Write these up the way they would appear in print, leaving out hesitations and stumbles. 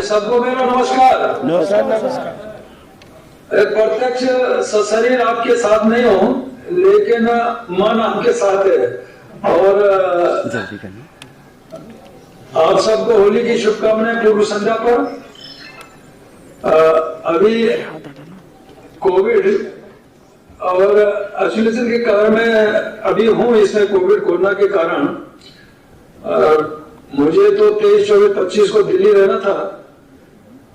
सबको मेरा नमस्कार। नमस्कार। प्रत्यक्ष सशरीर आपके साथ नहीं हूँ, लेकिन मन आपके साथ है। और आप सबको होली की शुभकामनाएं पूर्व संध्या पर। अभी कोविड और आइसोलेशन के कारण मैं अभी हूँ इसमें, कोविड कोरोना के कारण मुझे तो 23, 24, 25 को दिल्ली रहना था,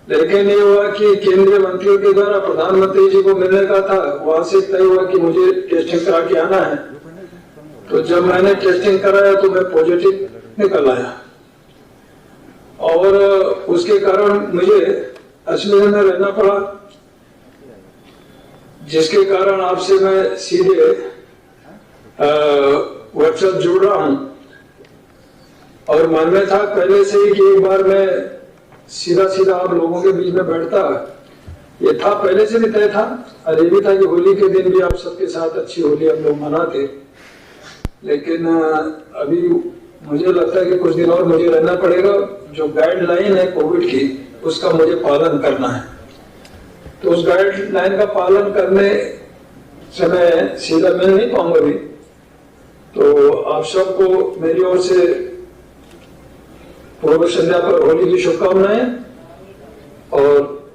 लेकिन ये हुआ कि केंद्रीय मंत्रियों के द्वारा प्रधानमंत्री जी को मिलने का था। वहां से तय हुआ कि मुझे टेस्टिंग करा के आना है। तो जब मैंने टेस्टिंग कराया तो मैं पॉजिटिव निकल आया, और उसके कारण मुझे आइसोलेशन में रहना पड़ा, जिसके कारण आपसे मैं सीधे व्हाट्सएप जुड़ रहा हूं। और मन में था पहले से ही कि एक बार मैं सीधा आप लोगों के बीच में बैठता। ये था पहले से भी तय था, और ये भी था कि होली के दिन भी आप सबके साथ अच्छी होली हम लोग मनाते। लेकिन अभी मुझे लगता है कि कुछ दिन और मुझे रहना पड़ेगा। जो गाइडलाइन है कोविड की, उसका मुझे पालन करना है। तो उस गाइडलाइन का पालन करने से मैं सीधा मिल नहीं पाऊंगा अभी। तो आप सबको मेरी ओर से पूर्व संध्या पर होली की शुभकामनाएं, और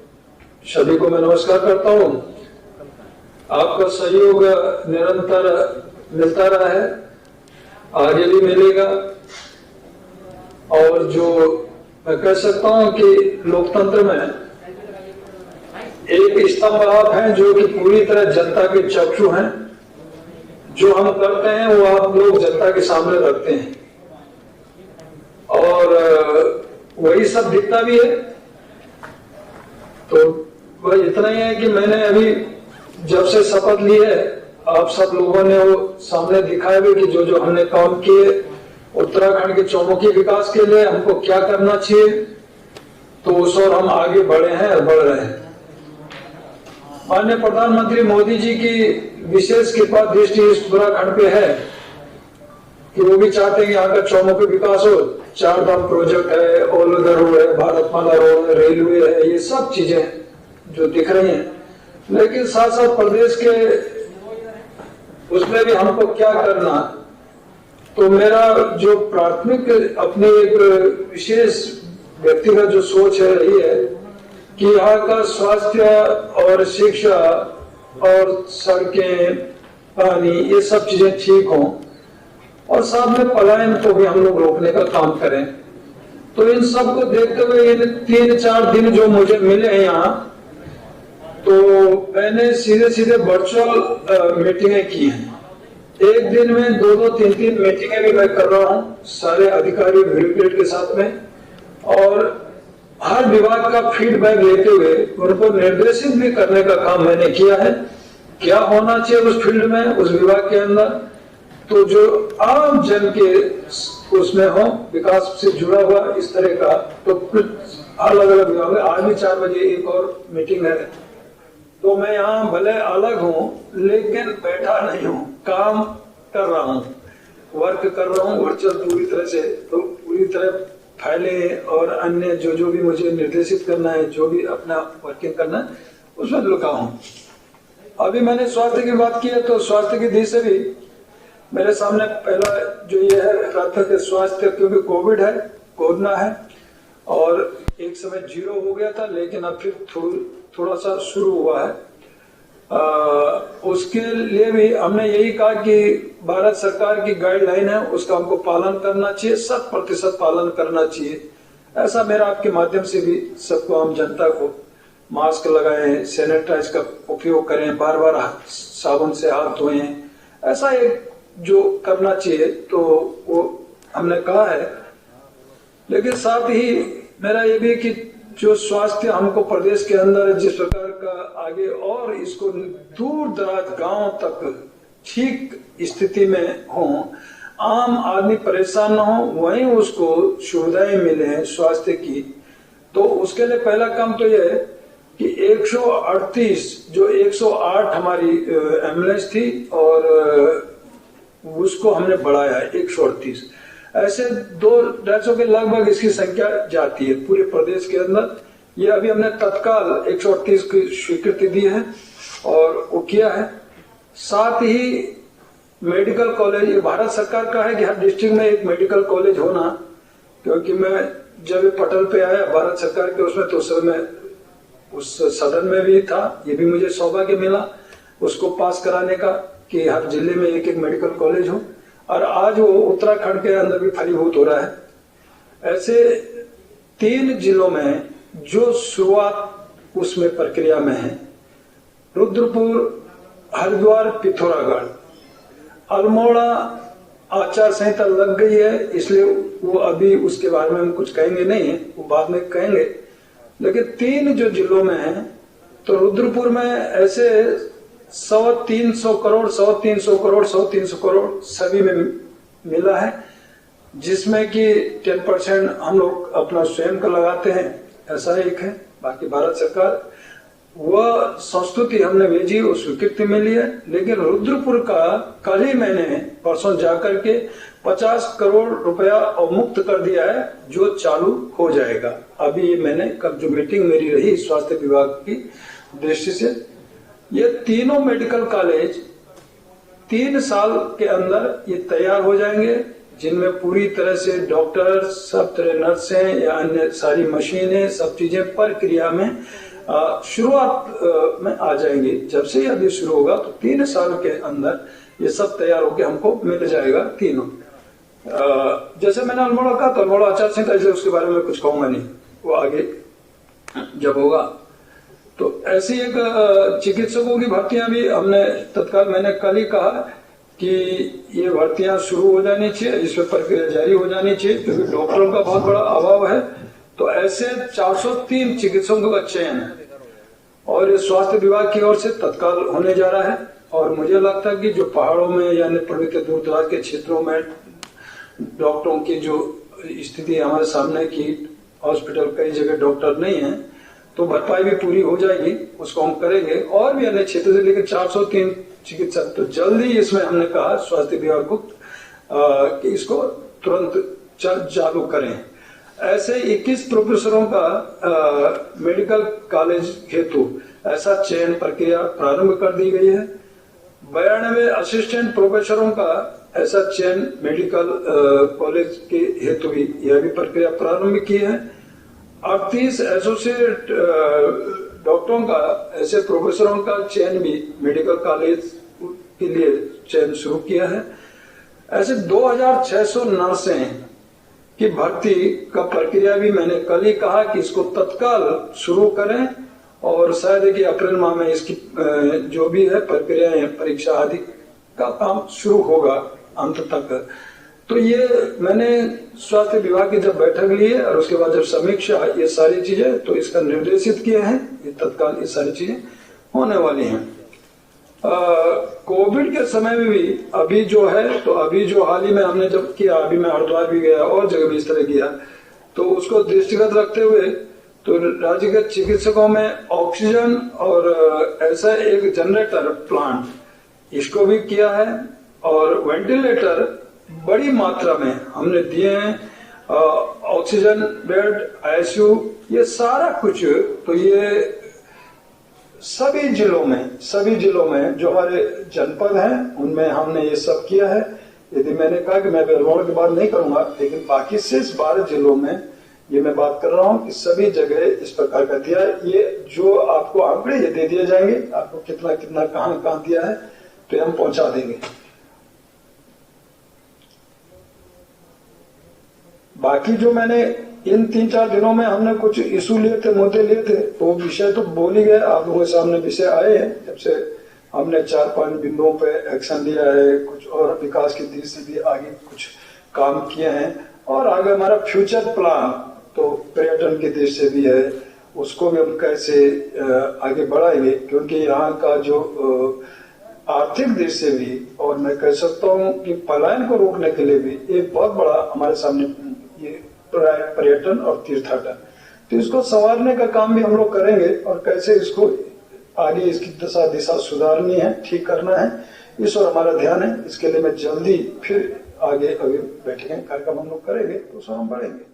सभी को मैं नमस्कार करता हूं। आपका सहयोग निरंतर मिलता रहा है, आगे भी मिलेगा। और जो मैं कह सकता हूं कि लोकतंत्र में एक स्तंभ आप हैं जो कि पूरी तरह जनता के चक्षु हैं। जो हम करते हैं वो आप लोग जनता के सामने रखते हैं, और वही सब दिखता भी है। तो वह इतना ही है कि मैंने अभी जब से शपथ ली है, आप सब लोगों ने वो सामने दिखाया भी कि जो हमने काम किए उत्तराखंड के चौमुखी विकास के लिए हमको क्या करना चाहिए, तो उस ओर हम आगे बढ़े हैं और बढ़ रहे हैं। माननीय प्रधानमंत्री मोदी जी की विशेष कृपा दृष्टि इस उत्तराखंड पे है कि वो भी चाहते हैं कि यहाँ का चौमुखी विकास हो। 4 धाम प्रोजेक्ट है, ऑल वेदर रोड है, भारतमाला रोड है, रेलवे है, ये सब चीजें जो दिख रही हैं। लेकिन साथ साथ प्रदेश के उसमें भी हमको क्या करना। तो मेरा जो प्राथमिक अपने एक विशेष व्यक्तिगत जो सोच है रही है कि यहाँ का स्वास्थ्य और शिक्षा और सड़कें, पानी, ये सब चीजें ठीक हों, और साथ में पलायन को भी हम लोग रोकने का काम करें। तो इन सब को देखते हुए इन 3-4 दिन जो मुझे मिले हैं यहाँ, तो मैंने सीधे वर्चुअल मीटिंगें की हैं। एक दिन में 2-2, 3-3 मीटिंगें भी मैं कर रहा हूँ सारे अधिकारी ब्यूरोक्रेट के साथ में, और हर विभाग का फीडबैक लेते हुए उनको निर्देशित भी करने का काम मैंने किया है। क्या होना चाहिए उस फील्ड में, उस विभाग के अंदर, तो जो आम जन के उसमें हो, विकास से जुड़ा हुआ इस तरह का। तो कुछ अलग अलग विभाग है। आज भी 4 बजे एक और मीटिंग है। तो मैं यहाँ भले अलग हूँ, लेकिन बैठा नहीं हूँ, काम कर रहा हूँ, वर्क कर रहा हूँ वर्चुअल पूरी तरह से। तो पूरी तरह फाइलें और अन्य जो भी मुझे निर्देशित करना है, जो भी अपना वर्किंग करना है, उसमें लगा हूँ। अभी मैंने स्वास्थ्य की बात की है, तो स्वास्थ्य की दृष्टि से भी मेरे सामने पहला जो ये है प्राथमिक स्वास्थ्य, क्योंकि कोविड है, कोरोना है, और एक समय 0 हो गया था, लेकिन अब फिर थोड़ा सा शुरू हुआ है। उसके लिए भी हमने यही कहा कि भारत सरकार की गाइडलाइन है, उसका हमको पालन करना चाहिए, 100% पालन करना चाहिए। ऐसा मेरा आपके माध्यम से भी सबको, आम जनता को, मास्क लगाएं, सैनिटाइज का उपयोग करें, बार साबुन से हाथ धोएं, ऐसा एक जो करना चाहिए, तो वो हमने कहा है। लेकिन साथ ही मेरा ये भी कि जो स्वास्थ्य हमको प्रदेश के अंदर जिस प्रकार का आगे, और इसको दूर दराज गांव तक ठीक स्थिति में हो, आम आदमी परेशान न हो, वहीं उसको सुविधाएं मिले स्वास्थ्य की। तो उसके लिए पहला काम तो यह है कि 138 जो 108 हमारी एम्बुलेंस थी, और उसको हमने बढ़ाया है 138। ऐसे 200-250 के लगभग इसकी संख्या जाती है पूरे प्रदेश के अंदर। ये अभी हमने तत्काल 138 की स्वीकृति दी है और वो किया है। साथ ही मेडिकल कॉलेज, ये भारत सरकार का है कि हर डिस्ट्रिक्ट में एक मेडिकल कॉलेज होना, क्योंकि मैं जब पटल पे आया भारत सरकार के उसमें, तो उस समय उस सदन में भी था, ये भी मुझे सौभाग्य मिला उसको पास कराने का कि हर जिले में एक एक मेडिकल कॉलेज हो, और आज वो उत्तराखंड के अंदर भी फलीभूत हो रहा है। ऐसे 3 जिलों में जो शुरुआत उसमें प्रक्रिया में है, रुद्रपुर, हरिद्वार, पिथौरागढ़, अल्मोड़ा आचार संहिता लग गई है, इसलिए वो अभी उसके बारे में हम कुछ कहेंगे नहीं है, वो बाद में कहेंगे। लेकिन 3 जो जिलों में है, तो रुद्रपुर में ऐसे 100-300 करोड़ 100-300 करोड़ 100-300 करोड़ सभी में मिला है, जिसमें कि 10% हम लोग अपना स्वयं का लगाते हैं, ऐसा एक है। बाकी भारत सरकार वह संस्तुति हमने भेजी, वो स्वीकृति मिली है। लेकिन रुद्रपुर का कल ही मैंने परसों जाकर के 50 करोड़ रुपया अवमुक्त कर दिया है, जो चालू हो जाएगा। अभी ये मैंने कल जो मीटिंग मेरी रही स्वास्थ्य विभाग की दृष्टि से, ये तीनों मेडिकल कॉलेज 3 साल के अंदर ये तैयार हो जाएंगे, जिनमें पूरी तरह से डॉक्टर, सब तरह नर्सें या अन्य सारी मशीनें, सब चीजें प्रक्रिया में शुरुआत में आ जाएंगी। जब से अभी शुरू होगा तो 3 साल के अंदर ये सब तैयार होकर हमको मिल जाएगा तीनों। जैसे मैंने अल्मोड़ा कहा, तो अल्मोड़ा आचार संहिता, इसलिए उसके बारे में कुछ कहूंगा नहीं, वो आगे जब होगा। तो ऐसी एक चिकित्सकों की भर्तियां भी हमने तत्काल, मैंने कल ही कहा कि ये भर्तियां शुरू हो जानी चाहिए, इस पर प्रक्रिया जारी हो जानी चाहिए, क्योंकि डॉक्टरों का बहुत बड़ा अभाव है। तो ऐसे 403 चिकित्सकों का चयन है और ये स्वास्थ्य विभाग की ओर से तत्काल होने जा रहा है। और मुझे लगता है कि जो पहाड़ों में या प्रवृत्त दूर दराज के क्षेत्रों में डॉक्टरों की जो स्थिति हमारे सामने की, हॉस्पिटल कई जगह डॉक्टर नहीं है, तो भरपाई भी पूरी हो जाएगी, उसको हम करेंगे। और भी अन्य क्षेत्र से, लेकिन 403 चिकित्सक तो जल्दी इसमें हमने कहा स्वास्थ्य विभाग को कि इसको तुरंत चालू करें। ऐसे 21 प्रोफेसरों का मेडिकल कॉलेज हेतु ऐसा चयन प्रक्रिया प्रारंभ कर दी गई है। 92 असिस्टेंट प्रोफेसरों का ऐसा चयन मेडिकल कॉलेज के हेतु भी यह भी प्रक्रिया प्रारंभ की है। 38 एसोसिएट डॉक्टरों का, ऐसे प्रोफेसरों का चयन भी मेडिकल कॉलेज के लिए चयन शुरू किया है। ऐसे 2600 नर्सें की भर्ती का प्रक्रिया भी मैंने कल ही कहा कि इसको तत्काल शुरू करें, और शायद कि अप्रैल माह में इसकी जो भी है प्रक्रियाएं, परीक्षा आदि का काम शुरू होगा अंत तक। तो ये मैंने स्वास्थ्य विभाग की जब बैठक ली है और उसके बाद जब समीक्षा, ये सारी चीजें तो इसका निर्देशित किए हैं, ये तत्काल ये सारी चीजें होने वाली हैं। कोविड के समय में भी अभी जो है, तो अभी जो हाल ही में हमने जब किया, अभी मैं हरिद्वार भी गया और जगह भी इस तरह किया, तो उसको दृष्टिगत रखते हुए तो राज्य के चिकित्सकों में ऑक्सीजन और ऐसा एक जनरेटर प्लांट इसको भी किया है, और वेंटिलेटर बड़ी मात्रा में हमने दिए हैं। ऑक्सीजन बेड, आईसीयू, ये सारा कुछ, तो ये सभी जिलों में जो हमारे जनपद हैं उनमें हमने ये सब किया है। यदि मैंने कहा कि मैं अल्मोड़ा की बात नहीं करूंगा, लेकिन बाकी शेष 12 जिलों में ये मैं बात कर रहा हूँ कि सभी जगह इस प्रकार का दिया है। ये जो आपको आंकड़े ये दे दिए जाएंगे, आपको कितना कितना कहाँ दिया है, तो हम पहुंचा देंगे। बाकी जो मैंने इन 3-4 दिनों में हमने कुछ इशू लिए थे, मुद्दे लिए थे, तो विषय तो बोल ही गए, आप लोगों के सामने विषय आए हैं। जब से हमने 4-5 बिंदुओं पे एक्शन लिया है, कुछ और विकास की दृष्टि से भी आगे कुछ काम किए हैं, और आगे हमारा फ्यूचर प्लान तो पर्यटन की दृष्टि से भी है, उसको भी हम कैसे आगे बढ़ाएंगे, क्योंकि यहाँ का जो आर्थिक दृष्टि से भी, और मैं कह सकता हूँ कि पलायन को रोकने के लिए भी एक बहुत बड़ा हमारे सामने ये पर्यटन और तीर्थाटन, तो इसको संवारने का काम भी हम लोग करेंगे, और कैसे इसको आगे इसकी दिशा सुधारनी है, ठीक करना है, इस और हमारा ध्यान है। इसके लिए मैं जल्दी फिर आगे अभी बैठेंगे, कार्यक्रम हम लोग करेंगे तो उसमें हम बढ़ेंगे।